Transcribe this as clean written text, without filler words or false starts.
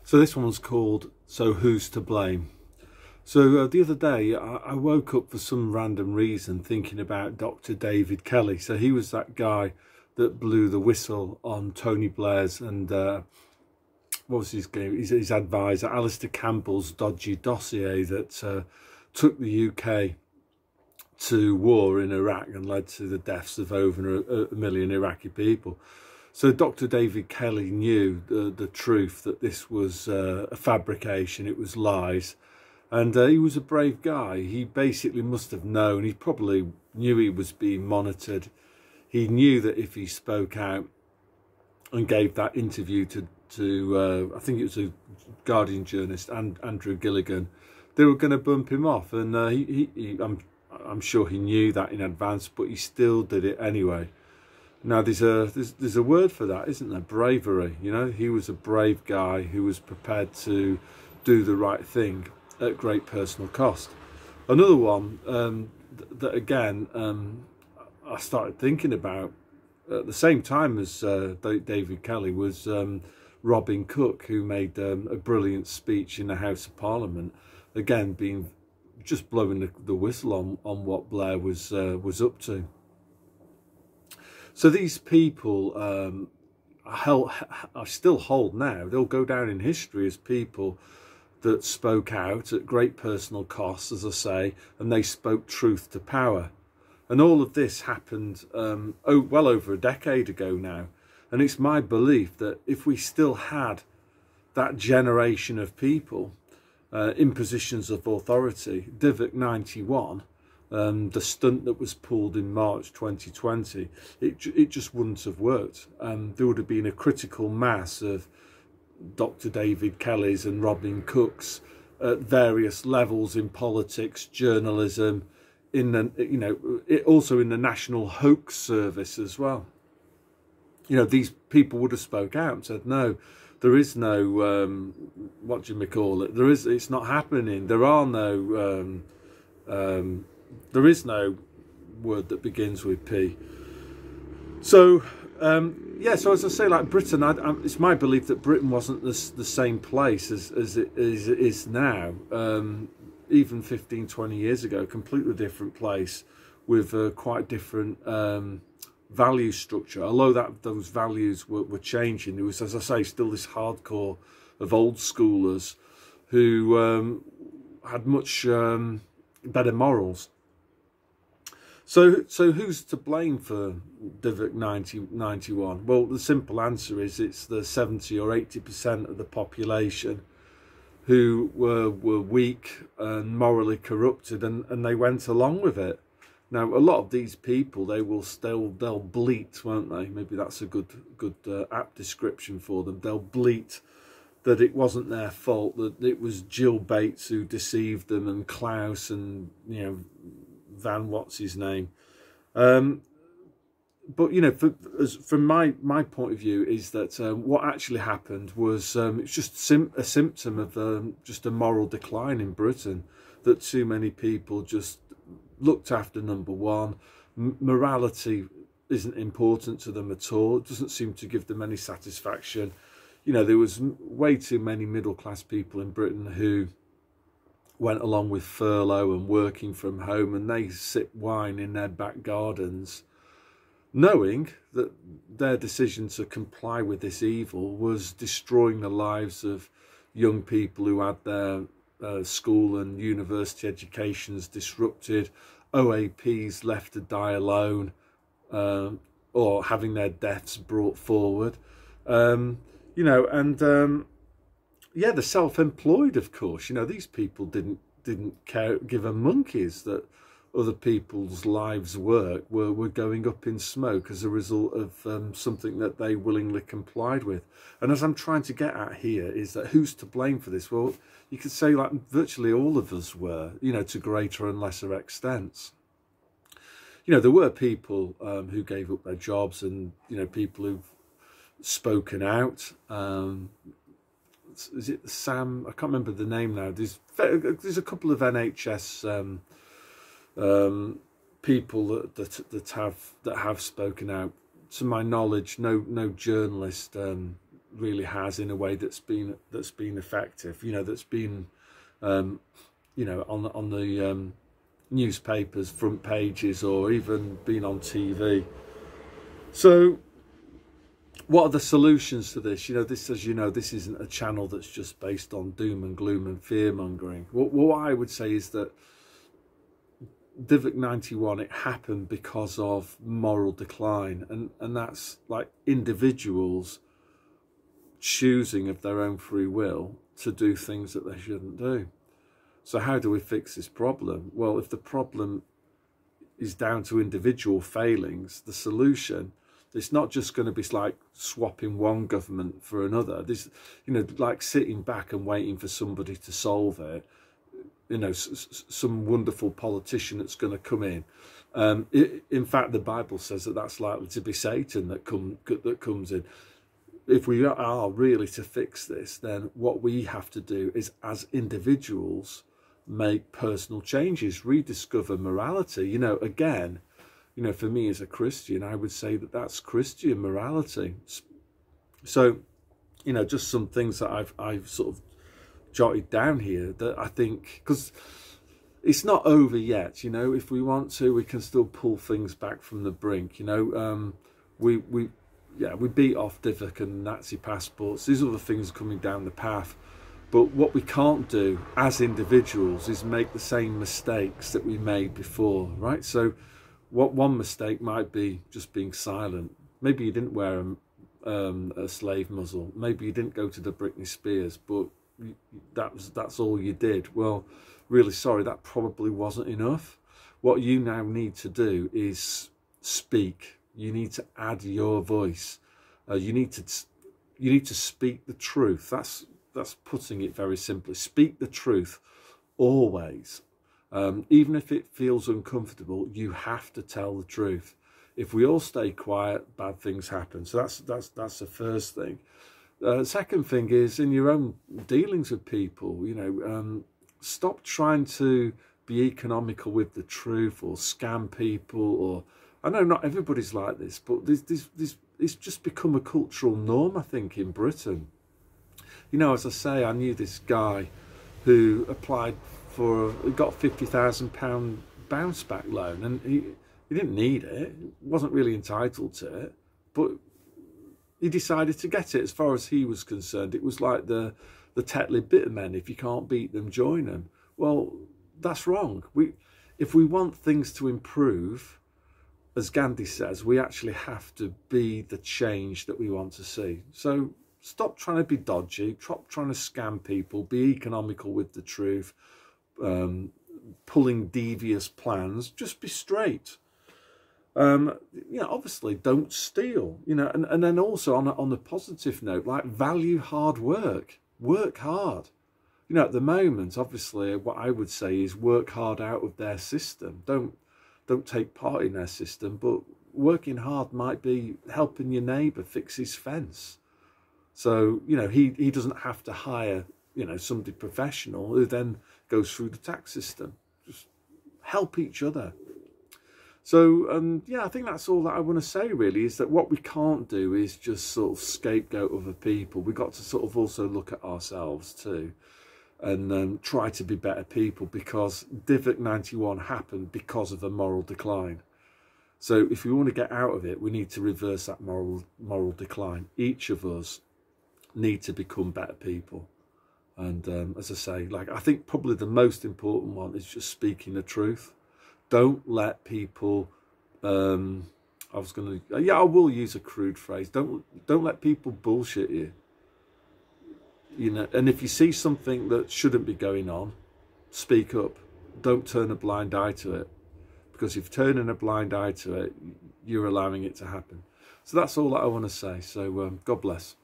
So this one's called So Who's to Blame? So the other day I woke up for some random reason thinking about Dr. David Kelly. So he was that guy that blew the whistle on Tony Blair's and what was his advisor, Alistair Campbell's dodgy dossier that took the UK to war in Iraq and led to the deaths of over a million Iraqi people. So Dr. David Kelly knew the truth, that this was a fabrication, it was lies. And he was a brave guy. He basically must have known, he probably knew he was being monitored. He knew that if he spoke out and gave that interview to I think it was a Guardian journalist, Andrew Gilligan, they were going to bump him off. And I'm sure he knew that in advance, but he still did it anyway. Now there's a word for that, isn't there? Bravery. You know, he was a brave guy who was prepared to do the right thing at great personal cost. Another one that again I started thinking about at the same time as David Kelly was Robin Cook, who made a brilliant speech in the House of Parliament, again being just blowing the whistle on what Blair was up to. So these people I still hold now. They'll go down in history as people that spoke out at great personal cost, as I say, and they spoke truth to power. And all of this happened well over a decade ago now. And it's my belief that if we still had that generation of people in positions of authority, Divock 91, the stunt that was pulled in March 2020, it just wouldn't have worked. There would have been a critical mass of Dr. David Kelly's and Robin Cook's at various levels in politics, journalism, in the also in the National Hoax Service as well. You know, these people would have spoke out and said, no, there is no what do you call it? It's not happening. There are no there is no word that begins with P. So yeah, so as I say, like Britain, it's my belief that Britain wasn't the same place as it is now. Even 15, 20 years ago, completely different place with quite different value structure. Although those values were changing, there was, as I say, still this hardcore of old schoolers who had much better morals. So who's to blame for Divock 91? Well, the simple answer is it's the 70 or 80% of the population who were weak and morally corrupted, and they went along with it. Now, a lot of these people, they'll bleat, won't they? Maybe that's a good apt description for them. They'll bleat that it wasn't their fault, that it was Jill Bates who deceived them, and Klaus, and Van what's his name. But from my point of view is that what actually happened was it's just a symptom of just a moral decline in Britain, that too many people just looked after number one. Morality isn't important to them at all. It doesn't seem to give them any satisfaction. There was way too many middle class people in Britain who went along with furlough and working from home, and they sip wine in their back gardens, knowing that their decision to comply with this evil was destroying the lives of young people who had their school and university educations disrupted, OAPs left to die alone, or having their deaths brought forward, yeah, the self-employed, of course. These people didn't give a monkeys that other people's lives' work were going up in smoke as a result of something that they willingly complied with. And as I'm trying to get at here is that who's to blame for this? Well, you could say like virtually all of us were, to greater and lesser extents. There were people who gave up their jobs, and people who've spoken out. Is it Sam? I can't remember the name now. There's a couple of NHS people that have spoken out. To my knowledge, no journalist really has in a way that's been effective. You know, that's been you know, on the newspapers front pages, or even been on TV. So what are the solutions to this? You know, this, as you know, this isn't a channel that's just based on doom and gloom and fear mongering. What I would say is that Divock 91, it happened because of moral decline, and that's like individuals choosing of their own free will to do things that they shouldn't do. So how do we fix this problem? Well, if the problem is down to individual failings, the solution, it's not just going to be like swapping one government for another. This, you know, like sitting back and waiting for somebody to solve it. You know, some wonderful politician that's going to come in. In fact, the Bible says that that's likely to be Satan that comes in. If we are really to fix this, then what we have to do is, as individuals, make personal changes, rediscover morality. You know, again, you know, for me as a Christian, I would say that that's Christian morality. So, you know, just some things that I've sort of jotted down here that I think, because it's not over yet, you know, if we want to, we can still pull things back from the brink. You know, we beat off Divock and Nazi passports. These other things are coming down the path. But what we can't do as individuals is make the same mistakes that we made before, right? So what one mistake might be just being silent. Maybe you didn't wear a slave muzzle. Maybe you didn't go to the Britney Spears, but that's all you did. Well, really sorry, that probably wasn't enough. What you now need to do is speak. You need to add your voice. You need to speak the truth. That's putting it very simply. Speak the truth always. Even if it feels uncomfortable, you have to tell the truth. If we all stay quiet, bad things happen. So that's the first thing. Second thing is, in your own dealings with people, you know, stop trying to be economical with the truth or scam people. Or I know not everybody's like this, but it's just become a cultural norm, I think, in Britain. You know, as I say, I knew this guy who applied for, he got £50,000 bounce back loan, and he didn't need it, wasn't really entitled to it, but he decided to get it. As far as he was concerned, it was like the Tetley Bittermen, if you can't beat them, join them. Well, that's wrong. If we want things to improve, as Gandhi says, we actually have to be the change that we want to see. So stop trying to be dodgy, stop trying to scam people, be economical with the truth, pulling devious plans, just be straight. You know, obviously don't steal, you know, and then also on a positive note, like value hard work, work hard. You know, at the moment, obviously, what I would say is work hard out of their system. Don't take part in their system, but working hard might be helping your neighbour fix his fence. So, you know, he doesn't have to hire, you know, somebody professional who then goes through the tax system. Just help each other. So, yeah, I think that's all that I want to say, really, is that what we can't do is just sort of scapegoat other people. We've got to sort of also look at ourselves too, and try to be better people, because Divock 91 happened because of a moral decline. So if we want to get out of it, we need to reverse that moral decline. Each of us need to become better people. And as I say, like, I think probably the most important one is just speaking the truth. Don't let people, I will use a crude phrase. Don't let people bullshit you. You know, and if you see something that shouldn't be going on, speak up. Don't turn a blind eye to it, because if turning a blind eye to it, you're allowing it to happen. So that's all that I want to say. So God bless.